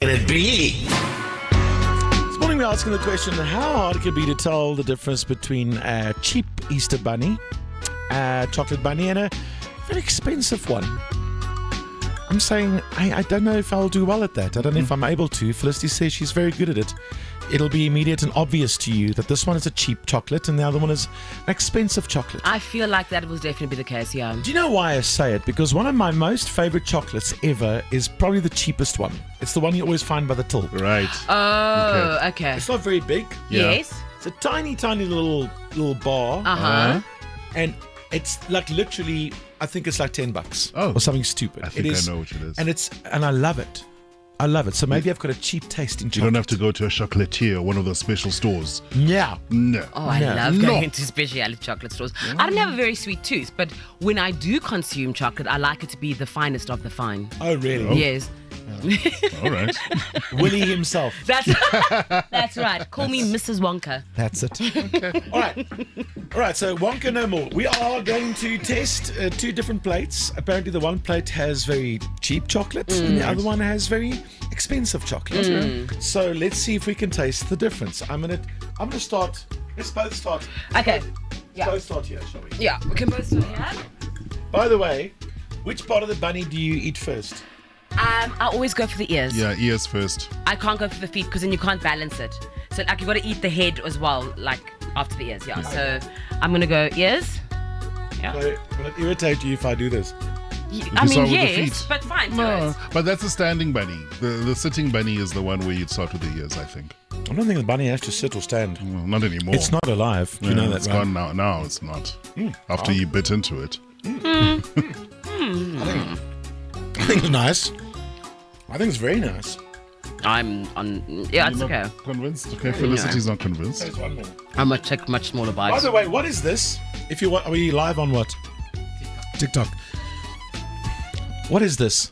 Can it be? This morning we're asking the question, how hard it can be to tell the difference between a cheap Easter bunny, a chocolate bunny, and a very expensive one. I'm saying I don't know if I'll do well at that. I don't know if I'm able to. Felicity says she's very good at it. It'll be immediate and obvious to you that this one is a cheap chocolate and the other one is an expensive chocolate. I feel like that will definitely be the case, yeah. Do you know why I say it? Because one of my most favorite chocolates ever is probably the cheapest one. It's the one you always find by the till. Right. Oh, okay. It's not very big. Yeah. Yes. It's a tiny, tiny little bar. Uh-huh. And it's like literally, I think it's like $10 Oh. or something stupid. I think It is, I know what it is. And I love it. I love it. So maybe I've got a cheap taste in chocolate. You don't have to go to a chocolatier or one of those special stores. Yeah. No. Oh, I No. love going into specialty chocolate stores. I don't have a very sweet tooth, but when I do consume chocolate, I like it to be the finest of the fine. Oh, really? Yes. All right. Willie himself. That's right. Call me Mrs. Wonka. That's it. Okay. All right. So Wonka no more. We are going to test two different plates. Apparently, the one plate has very cheap chocolate, and the other one has very expensive chocolate. So let's see if we can taste the difference. I'm gonna start. Let's both start. Okay. Let's both start here, shall we? Yeah, we can both start here. By the way, which part of the bunny do you eat first? I always go for the ears. Yeah, ears first. I can't go for the feet because then you can't balance it. So like you got to eat the head as well, like after the ears. Yeah. So I'm gonna go ears. Yeah. So, will it irritate you if I do this? I start mean, with the yes, feet. but fine. do No, it. but that's a standing bunny. The sitting bunny is the one where you'd start with the ears, I think. I don't think the bunny has to sit or stand. Well, not anymore. It's not alive. You know that, It's right? gone now. Now it's not. After you bit into it. I think it's nice. I think it's very nice. I'm on. Yeah, it's You're okay. not convinced? Okay, Felicity's not convinced. There's one more. I'm gonna take much smaller By bites. the way, what is this? If you want, are we live on what? TikTok. What is this?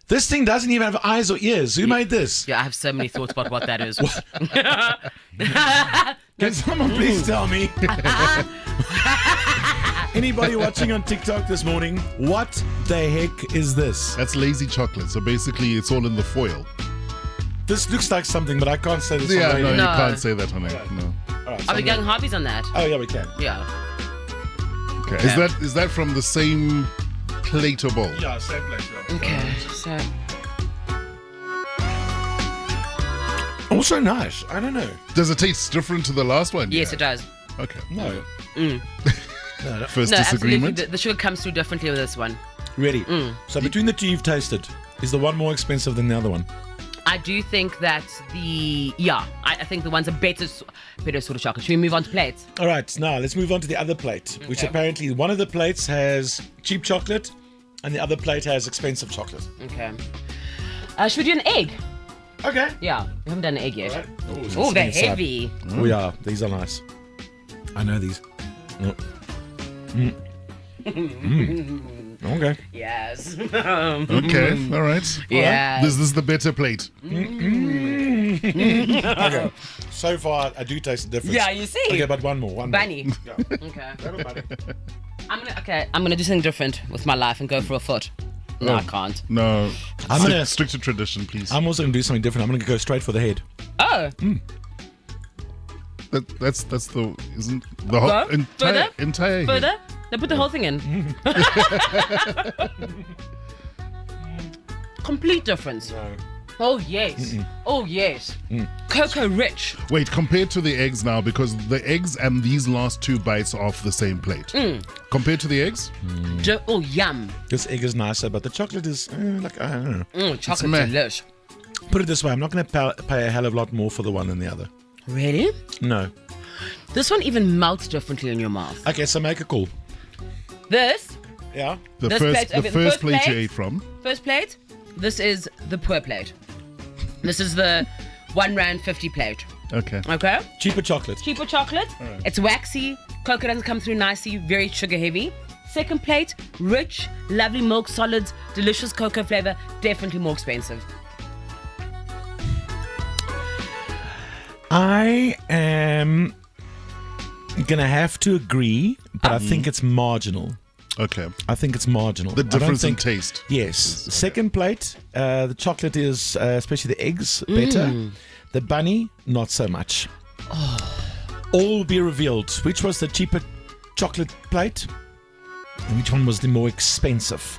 This thing doesn't even have eyes or ears. Who made this? Yeah, I have so many thoughts about what that is. Can someone please tell me? Anybody watching on TikTok this morning, what the heck is this? That's lazy chocolate. So basically, it's all in the foil. This looks like something, but I can't say this Yeah, on radio. no, you No. can't say that on it. No. All right, so Are we I'm going gonna- Harvey's on that? Oh, yeah, we can. Yeah. Okay. Is that from the same plate or bowl? Yeah, same place. Yeah. Okay. So Also nice. I don't know. Does it taste different to the last one? yes, it does. Okay. No. First No, disagreement. absolutely. The sugar comes through differently with this one. Really? So between the two you've tasted, is the one more expensive than the other one? I do think that I think the one's a better sort of chocolate. Should we move on to plates? All right, now let's move on to the other plate, which Okay. apparently one of the plates has cheap chocolate and the other plate has expensive chocolate. Okay. Should we do an egg? Okay. Yeah, we haven't done an egg yet. Right. Oh, they're inside. heavy. Oh, yeah, these are nice. I know these. Oh. Okay. Yes. Okay. All right. Yeah. This is the better plate. Okay. So far, I do taste the difference. Yeah, you see. Okay, but one more. Bunny. More. Yeah. Okay. Have a bunny. I'm gonna do something different with my life and go for a foot. No, I can't. No. I'm gonna- Stick to tradition, please. I'm also going to do something different. I'm going to go straight for the head. Oh. That's the isn't the whole Go further? entire head. Further? They put the whole thing in. Complete difference. No. Oh yes. Oh yes. Cocoa rich. Wait, compared to the eggs now, because the eggs and these last two bites are off the same plate. Compared to the eggs, Oh yum. This egg is nicer, but the chocolate is like, I don't know. Chocolate meh. delish. Put it this way, I'm not going to pay a hell of a lot more for the one than the other. Really? No. This one even melts differently in your mouth. Okay, so make a call. This Yeah? the This first plate- the okay, the first first plate you plate? ate from. first plate. This is the poor plate. This is the R1.50 plate. Okay. Okay. Cheaper chocolate. Cheaper chocolate. It's waxy. Cocoa doesn't come through nicely. Very sugar heavy. Second plate, rich, lovely milk solids, delicious cocoa flavor. Definitely more expensive. I am going to have to agree, but I think it's marginal. Okay. I think it's marginal. The I don't difference in think- taste. Yes. Second plate, the chocolate is, especially the eggs, better. The bunny, not so much. All will be revealed. Which was the cheaper chocolate plate? And which one was the more expensive?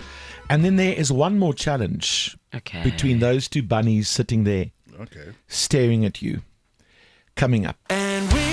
And then there is one more challenge Okay. between those two bunnies sitting there Okay. staring at you. Coming up. And we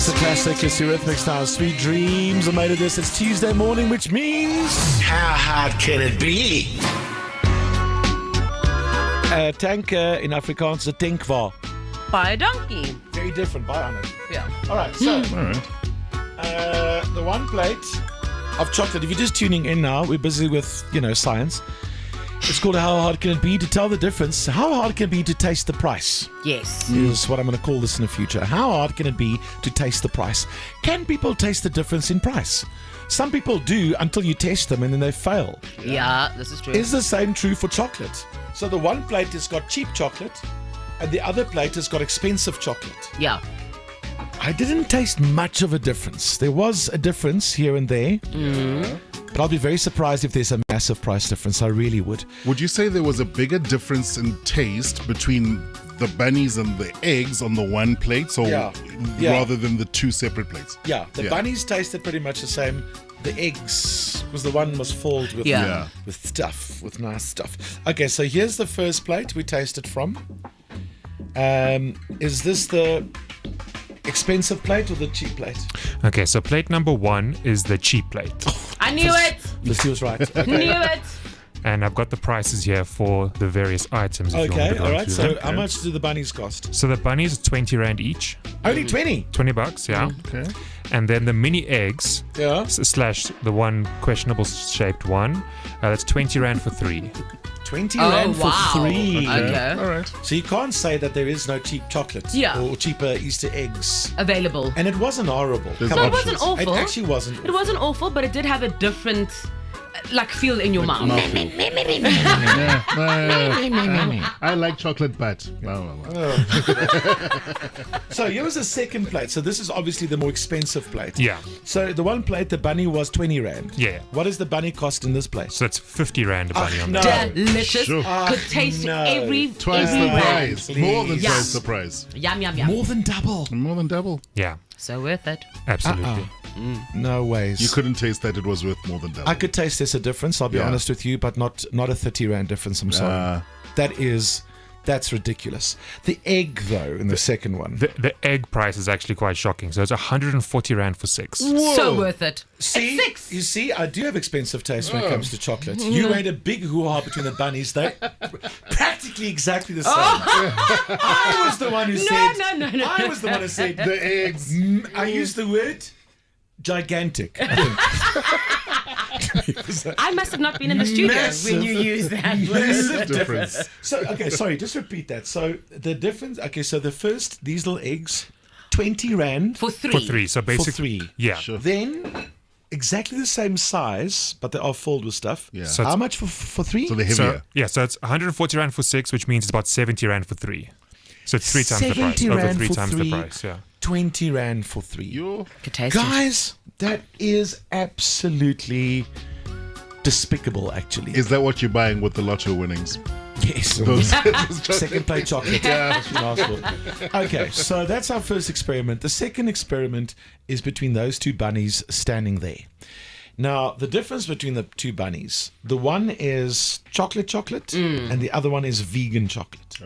course, the classic is Eurythmics now. Sweet Dreams are made of this. It's Tuesday morning, which means... How hard can it be? A tanker in Afrikaans is a tankwa. By a donkey. Very different, by Anna. Yeah. All right, so All right. the one plate of chocolate, if you're just tuning in now, we're busy with, science. It's called How Hard Can It Be? To tell the difference, how hard can it be to taste the price? Yes. Is what I'm going to call this in the future. How hard can it be to taste the price? Can people taste the difference in price? Some people do until you test them and then they fail. Yeah, this is true. Is the same true for chocolate? So the one plate has got cheap chocolate and the other plate has got expensive chocolate. Yeah. I didn't taste much of a difference. There was a difference here and there. But I'll be very surprised if there's a massive price difference. I really would. Would you say there was a bigger difference in taste between the bunnies and the eggs on the one plate, so Yeah. rather than the two separate plates? Yeah, the bunnies tasted pretty much the same. The eggs was the one was filled with Yeah. with stuff, with nice stuff. Okay, so here's the first plate we tasted from. Is this the expensive plate or the cheap plate? Okay, so plate number 1 is the cheap plate. I knew it. Lucy was right. Knew it. And I've got the prices here for the various items. If you want me Okay, to go all right. through So them. how much do the bunnies cost? So the bunnies are 20 Rand each. Only 20. $20, yeah. Okay. And then the mini eggs Yeah. slash the one questionable shaped one, that's 20 Rand for 3. 20 Oh, rand for wow. 3. Okay. All right. So you can't say that there is no cheap chocolate Yeah. or cheaper Easter eggs. Available. And it wasn't horrible. There's Come No, on. it wasn't awful. It actually wasn't. It wasn't awful, but it did have a different, feel in your mouth. I like chocolate butt. So here was the second plate. So this is obviously the more expensive plate. Yeah. So the one plate, the bunny was 20 Rand. Yeah. What does the bunny cost in this place? So that's 50 Rand a bunny on no. that. Delicious. Sure. Could taste no. every Twice every the rand. price. More than Please. twice the price. Yum yum yum. More than double. More than double. Yeah, So worth it. absolutely. No ways. You couldn't taste that it was worth more than double. I could taste there's a difference, I'll be Yeah. honest with you, but not a 30 Rand difference, I'm sorry. That's ridiculous. The egg, though, in the second one. The egg price is actually quite shocking. So it's 140 Rand for 6. So worth it. See, At 6. you see, I do have expensive taste when it comes to chocolate. You made a big hoo-ha between the bunnies. They're practically exactly the same. I was the one who said... No. I was the one who said... The eggs. I used the word gigantic, I think. I must have not been in the studio Massive. when you used that word. Massive Difference. difference. So, okay, sorry, just repeat that. So, the difference... Okay, so the first, these little eggs, 20 Rand For 3. For 3. So for basically, 3. yeah. Sure. Then... Exactly the same size, but they are filled with stuff. Yeah. So How much for 3? So they're heavier. So, yeah, so it's 140 Rand for 6, which means it's about 70 Rand for 3. So it's 3 times the price. 70 Over Rand 3 for times 3. the price, yeah. 20 Rand for 3. You Could taste it. Guys, that is absolutely despicable, actually. is that what you're buying with the lotto winnings? Yes. Those Second plate chocolate. Yeah, that's what I asked for. Okay, so that's our first experiment. The second experiment is between those two bunnies standing there. Now, the difference between the two bunnies, the one is chocolate, and the other one is vegan chocolate.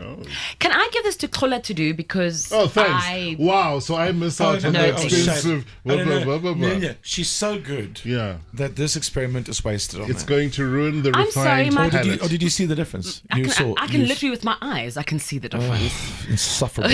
Can I give this to Kola to do because Oh, thanks. Wow, so I miss out on no, the it's a expensive. I don't know. blah, blah, blah, blah. Yeah, she's so good Yeah. that this experiment is wasted on It's her. going to ruin the I'm sorry, refined my- palate. Or did you see the difference? I can literally with my eyes, I can see the difference. Insufferable.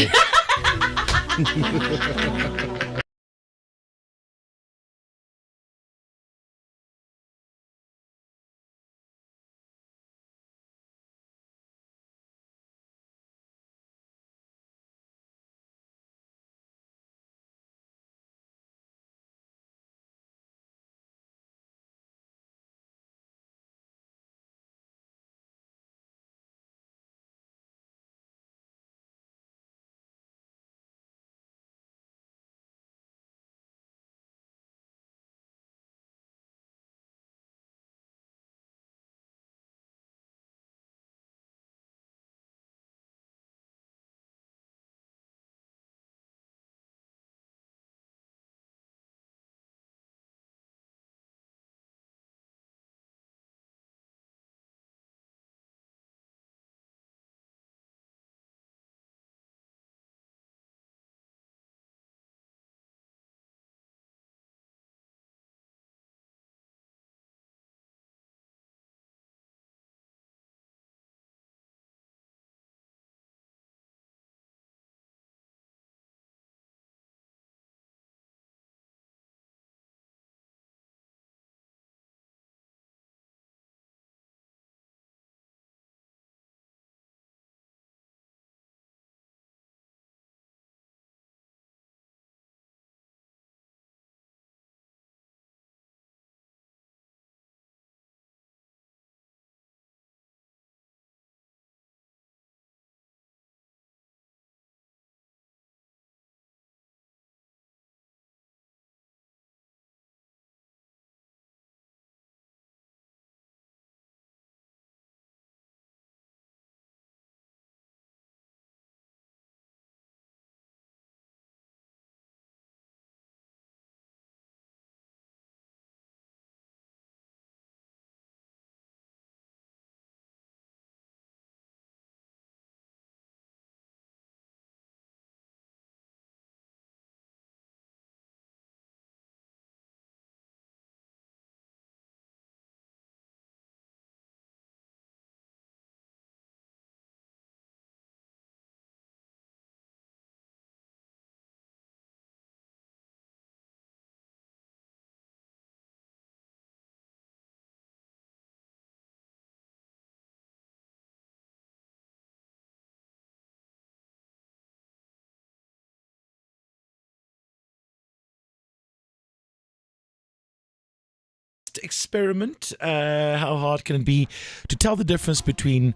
experiment. How hard can it be to tell the difference between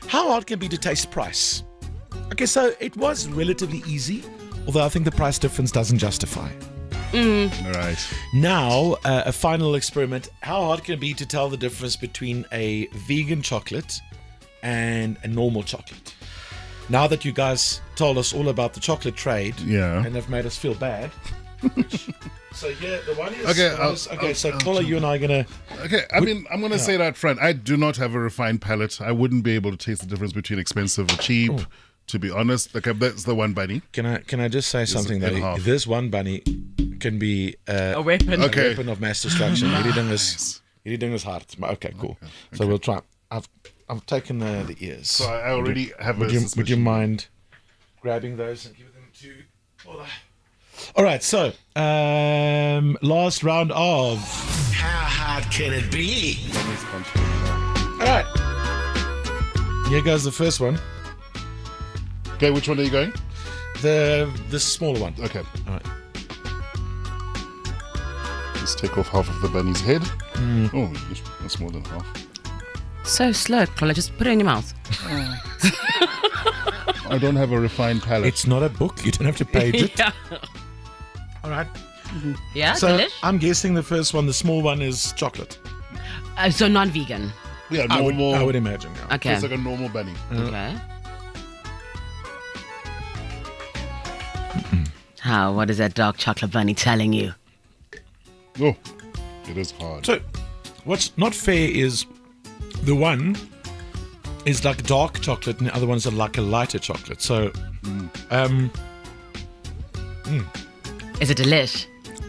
how hard can it be to taste price? Okay, so it was relatively easy, although I think the price difference doesn't justify. Right. Now, a final experiment. How hard can it be to tell the difference between a vegan chocolate and a normal chocolate? Now that you guys told us all about the chocolate trade Yeah. and have made us feel bad. So yeah, the one is Okay, so Tola, you and I are gonna. Okay, I mean, I'm going to say that front. I do not have a refined palate. I wouldn't be able to taste the difference between expensive or cheap, to be honest. Okay, that's the one bunny. Can I just say something in though? half. This one bunny can be A weapon. Okay. a weapon of mass destruction. Hierdie ding is hard. Okay, cool. So we'll try. I've taken the ears. So I already have a Would you suspicion. mind grabbing those and giving them to Tola? All right, so last round of. How hard can it be? All right, here goes the first one. Okay, which one are you going? The smaller one. Okay. All right. Let's take off half of the bunny's head. Oh, that's more than half. So slow, Clola. Just put it in your mouth. I don't have a refined palate. It's not a book. You don't have to page it. Yeah. All right. Yeah, So delish. I'm guessing the first one, the small one, is chocolate. So non-vegan. Yeah, I normal. would imagine. Yeah. Okay. It's like a normal bunny. Okay. How? What is that dark chocolate bunny telling you? Oh, it is hard. So, what's not fair is the one is like dark chocolate and the other ones are like a lighter chocolate. So, Is it delish?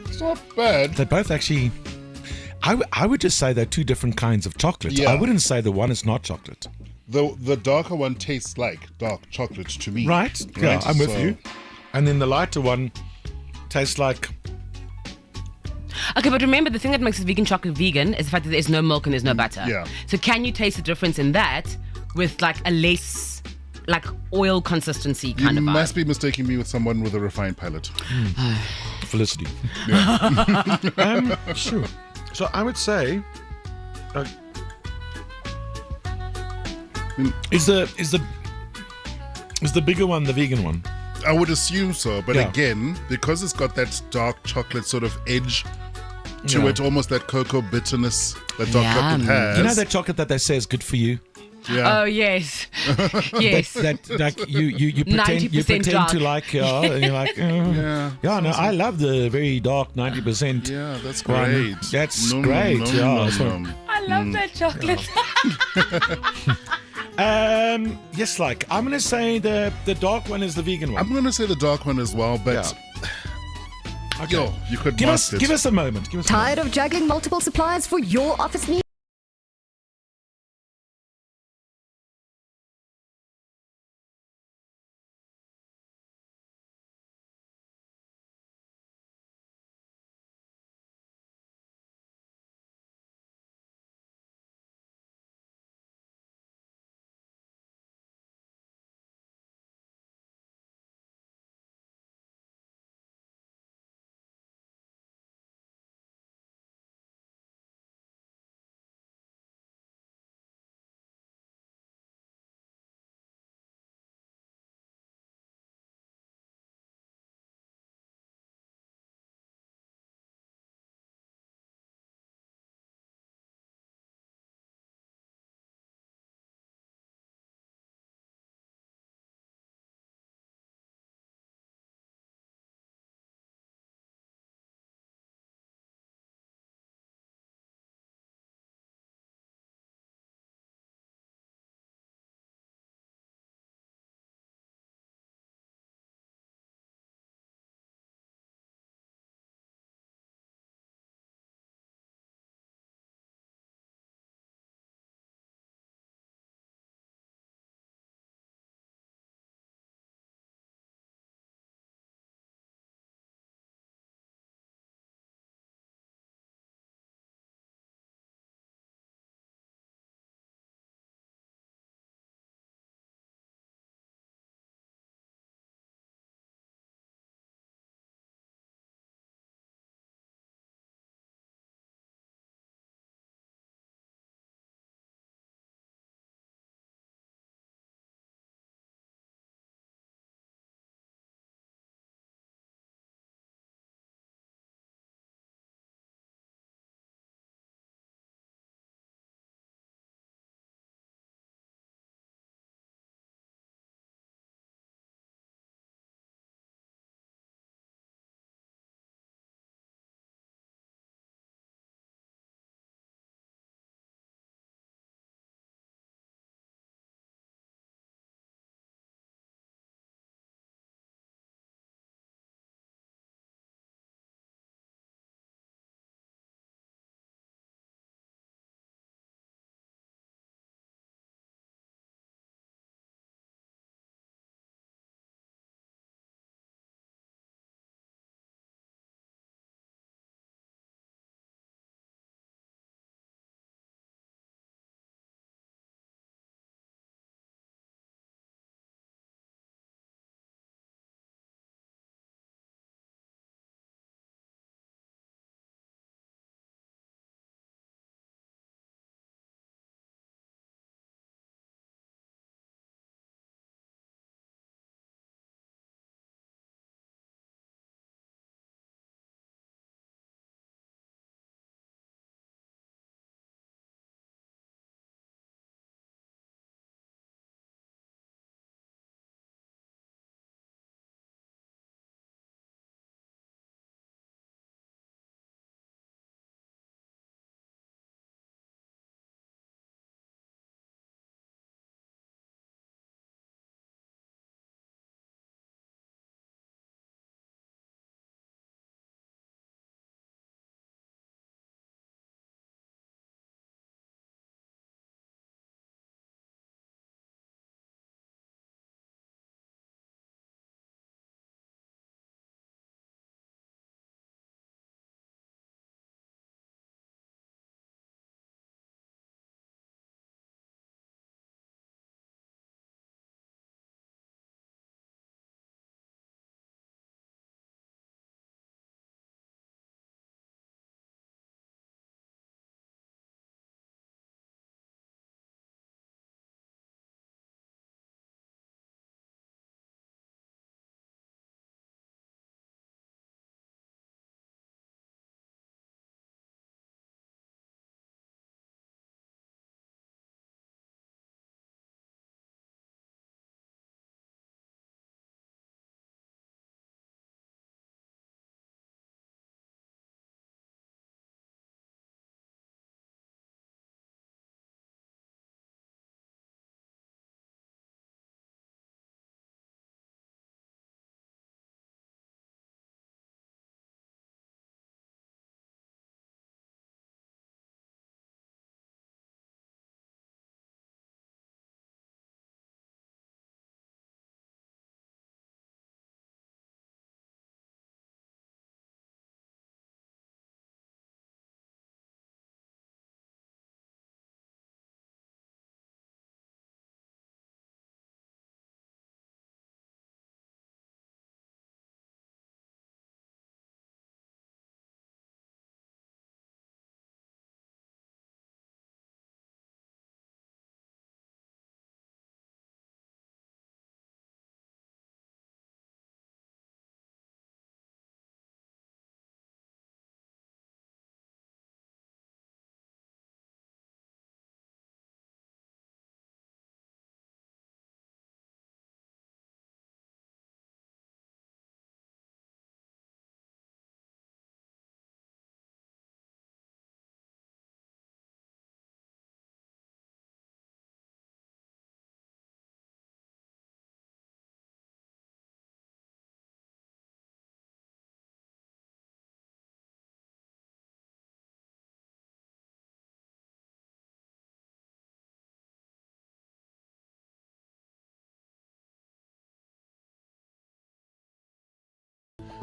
It's not bad. they're both actually. I would just say they're two different kinds of chocolate. Yeah. I wouldn't say the one is not chocolate. The darker one tastes like dark chocolate to me. Right? Yeah, I'm with So- you. And then the lighter one tastes like. Okay, but remember the thing that makes vegan chocolate vegan is the fact that there's no milk and there's no butter. Yeah. So can you taste the difference in that with like a less like oil consistency You kind of vibe? must be mistaking me with someone with a refined palate. Felicity. Sure. So I would say, is the bigger one the vegan one? I would assume so, but Yeah. again, because it's got that dark chocolate sort of edge to Yeah. it, almost that cocoa bitterness that dark Yum. chocolate has. You know that chocolate that they say is good for you? Yeah. Oh yes, yes. That like you pretend 90% dark. to like and you're like yeah no I love the very dark 90%. Yeah, that's one. great. That's Nom, great. nom, Yeah, nom, that's what- nom. I love that chocolate. Yes, like I'm gonna say the dark one is the vegan one. I'm going to say the dark one as well, but yo, you could mask it. Give us a moment. Give us a moment. Tired of juggling multiple suppliers for your office needs?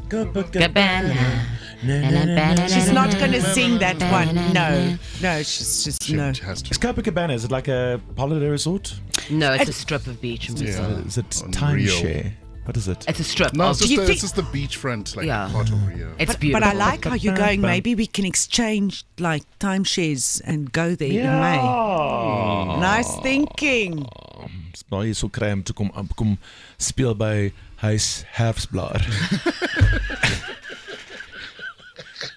Copacabana. She's not going to sing that one. No, she's just no. She has to. Is Copacabana, is it like a holiday resort? No, it's a strip of beach. Is it On timeshare? What is it? It's a strip. No, of, it's just the beachfront, like part of Rio. it's But beautiful. I like how you're going. Maybe we can exchange like timeshares and go there in May. Nice thinking. Nou hier so kry om toe kom speel by Huis Herfsblaar.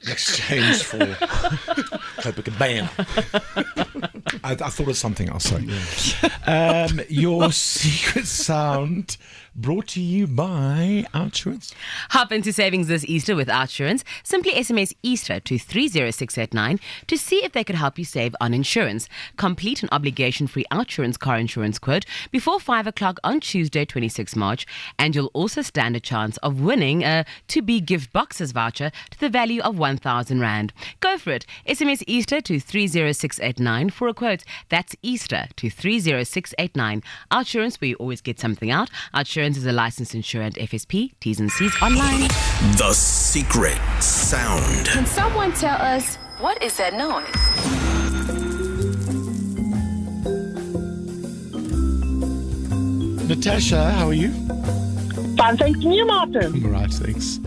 In exchange for Copacabana. I thought of something else. Sorry. Your secret sound brought to you by Outsurance. Hop into savings this Easter with Outsurance. Simply SMS Easter to 30689 to see if they could help you save on insurance. Complete an obligation-free Outsurance car insurance quote before 5 o'clock on Tuesday, 26 March, and you'll also stand a chance of winning a to-be gift boxes voucher to the value of 1,000 Rand. Go for it. SMS Easter to 30689 for a quote. That's Easter to 30689. Outsurance, where you always get something out. Outsurance is a licensed insurer and FSP. T's and C's online. The secret sound. Can someone tell us What is that noise? Natasha, how are you? Fine, thanks to you, Martin. I'm alright, thanks.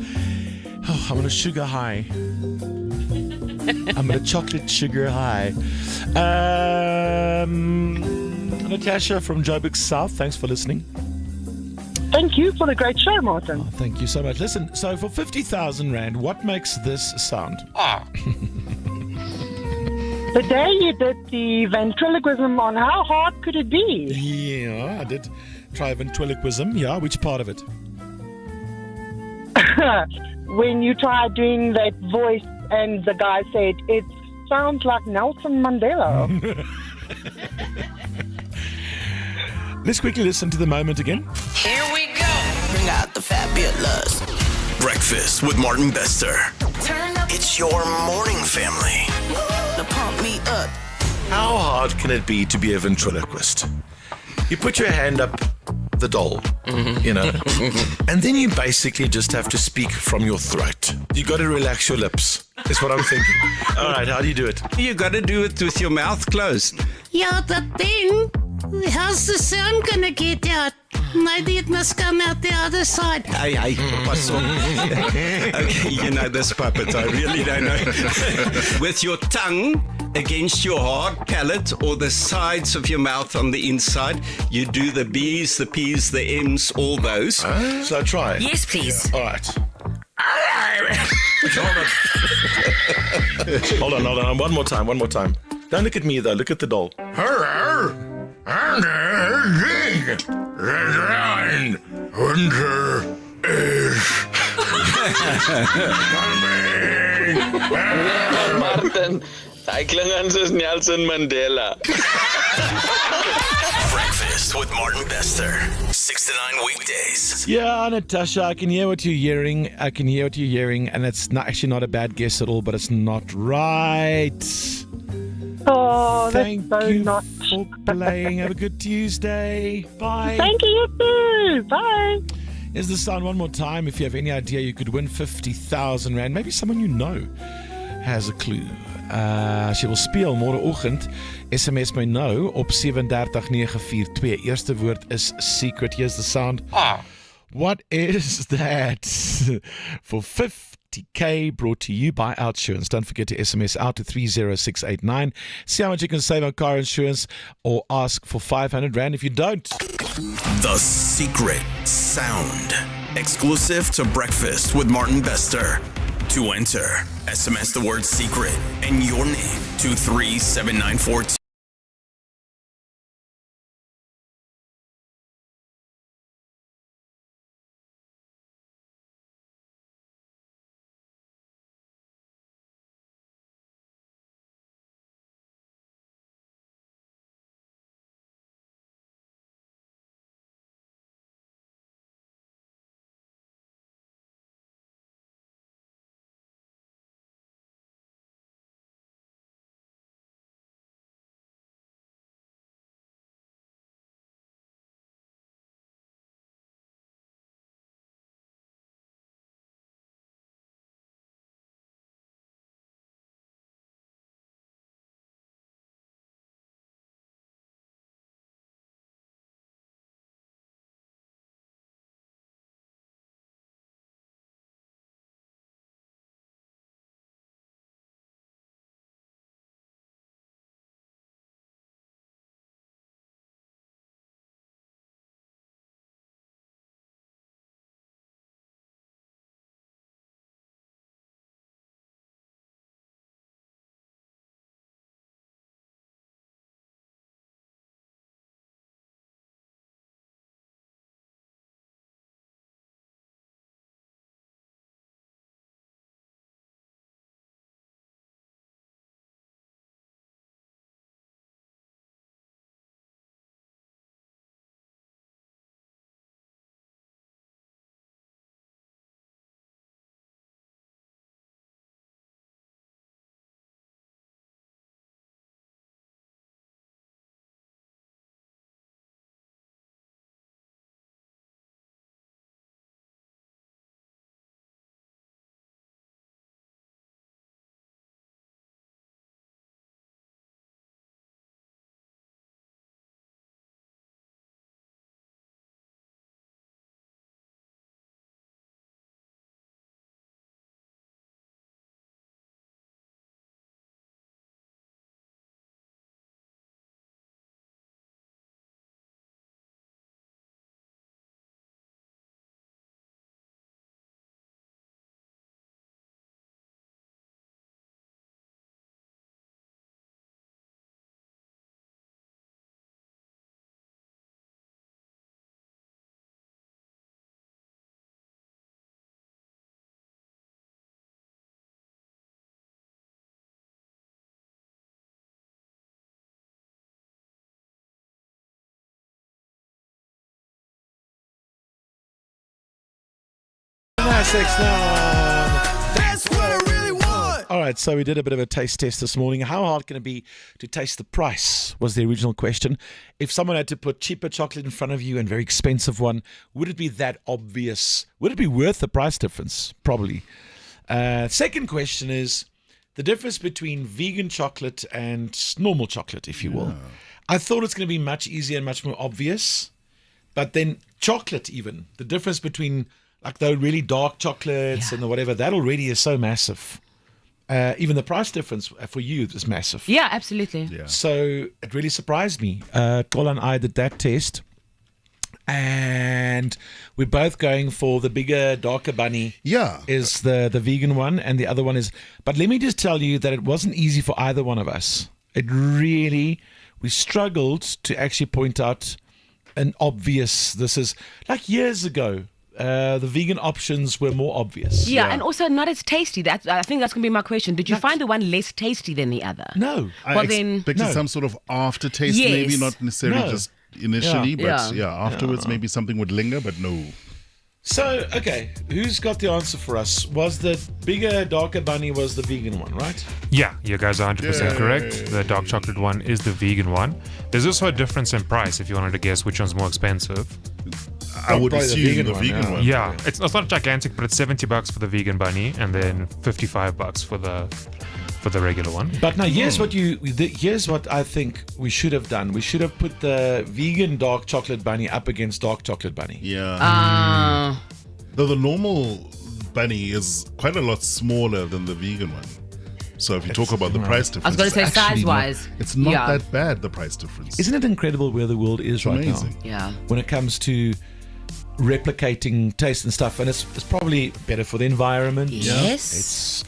Oh, I'm on a sugar high. I'm on a chocolate sugar high. Natasha from Joburg South, thanks for listening. Thank you for the great show, Martin. Oh, thank you so much. Listen, so for 50,000 Rand, what makes this sound? The day you did the ventriloquism on how hard could it be? Yeah, I did try ventriloquism. Yeah, which part of it? When you tried doing that voice and the guy said, it sounds like Nelson Mandela. Let's quickly listen to the moment again. Here we go. Bring out the fabulous. Breakfast with Martin Bester. Turn up It's your morning family. the pump me up. How hard can it be to be a ventriloquist? You put your hand up the doll, you know, and then you basically just have to speak from your throat. You got to relax your lips. Is what I'm thinking. All right, how do you do it? You got to do it with your mouth closed. Ja, dat ding. How's the sound gonna get out? Maybe it must come out the other side. Hey, pas op. Okay, you know this puppet, I really don't know. With your tongue against your hard palate or the sides of your mouth on the inside, you do the B's, the P's, the M's, all those. So I try. Yes, please. All right. Hold on. One more time. Don't look at me though. Look at the doll. Martin, hy klink aan soos Nelson Mandela. Breakfast with Martin Bester. 6 to 9 weekdays. Yeah, Natasha, I can hear what you're hearing. And it's actually not a bad guess at all, but it's not right. Oh, Thank that's so you not. for playing. Have a good Tuesday. Bye. Thank you too. Bye. Here's the sound one more time. If you have any idea, you could win 50,000 Rand. Maybe someone you know has a clue. As jy wil speel môreoggend, SMS my nou op 73942. Eerste woord is secret. Here's the sound. What is that? For 50K brought to you by Outsurance. Don't forget to SMS out to 30689. See how much you can save on car insurance or ask for 500 Rand if you don't. The secret sound. Exclusive to Breakfast with Martin Bester. To enter, SMS the word secret and your name to 37942. 300669. That's what I really want. All right, so we did a bit of a taste test this morning. How hard can it be to taste the price was the original question. If someone had to put cheaper chocolate in front of you and very expensive one, would it be that obvious? Would it be worth the price difference? Probably. Second question is the difference between vegan chocolate and normal chocolate, if you will. I thought it's going to be much easier and much more obvious. But then chocolate even, the difference between like the really dark chocolates and the whatever, that already is so massive. Even the price difference for you is massive. Yeah, absolutely. Yeah. So it really surprised me. Tola and I did that test. And we're both going for the bigger, darker bunny. Yeah. Is the vegan one, and the other one is. But let me just tell you that it wasn't easy for either one of us. We struggled to actually point out an obvious, this is like years ago. The vegan options were more obvious. Yeah, and also not as tasty. I think that's going to be my question. Did you find the one less tasty than the other? No. I expected some sort of aftertaste, maybe not necessarily just initially, but afterwards maybe something would linger, but no. So, okay, who's got the answer for us? Was the bigger, darker bunny was the vegan one, right? Yeah, you guys are 100% correct. The dark chocolate one is the vegan one. There's also a difference in price if you wanted to guess which one's more expensive. I would assume the vegan one. Yeah, it's not gigantic, but it's $70 for the vegan bunny and then $55 for the regular one. But now here's what I think we should have done. We should have put the vegan dark chocolate bunny up against dark chocolate bunny. Yeah. Though the normal bunny is quite a lot smaller than the vegan one. So if you talk about the price difference, I was going to say size-wise. It's not that bad, the price difference. Isn't it incredible where the world is right now? Yeah. When it comes to replicating taste and stuff, and it's probably better for the environment. Yes. It's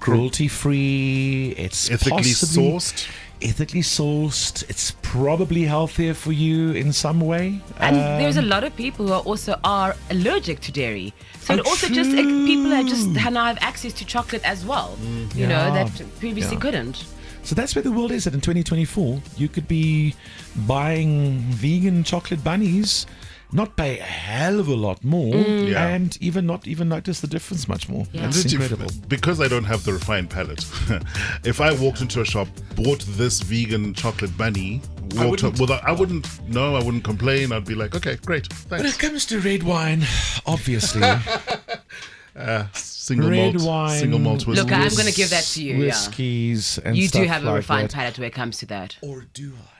cruelty-free. It's ethically sourced. Ethically sourced. It's probably healthier for you in some way. And there's a lot of people who are allergic to dairy. So it also just people are just now have access to chocolate as well. You know, that previously couldn't. So that's where the world is at in 2024. You could be buying vegan chocolate bunnies, not pay a hell of a lot more, and not even notice the difference much more. Yeah. It's incredible. Because I don't have the refined palate, if I walked into a shop, bought this vegan chocolate bunny, I wouldn't complain. I'd be like, okay, great, thanks. When it comes to red wine, obviously. Single malt whiskey. Look, I'm going to give that to you. Whiskies and you stuff do have a like refined that. palate when it comes to that. Or do I?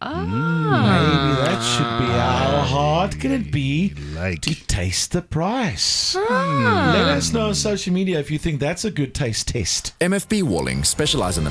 Ah. Maybe that should be how hard can it be to taste the price? Let us know on social media if you think that's a good taste test. MFB Walling specialise in the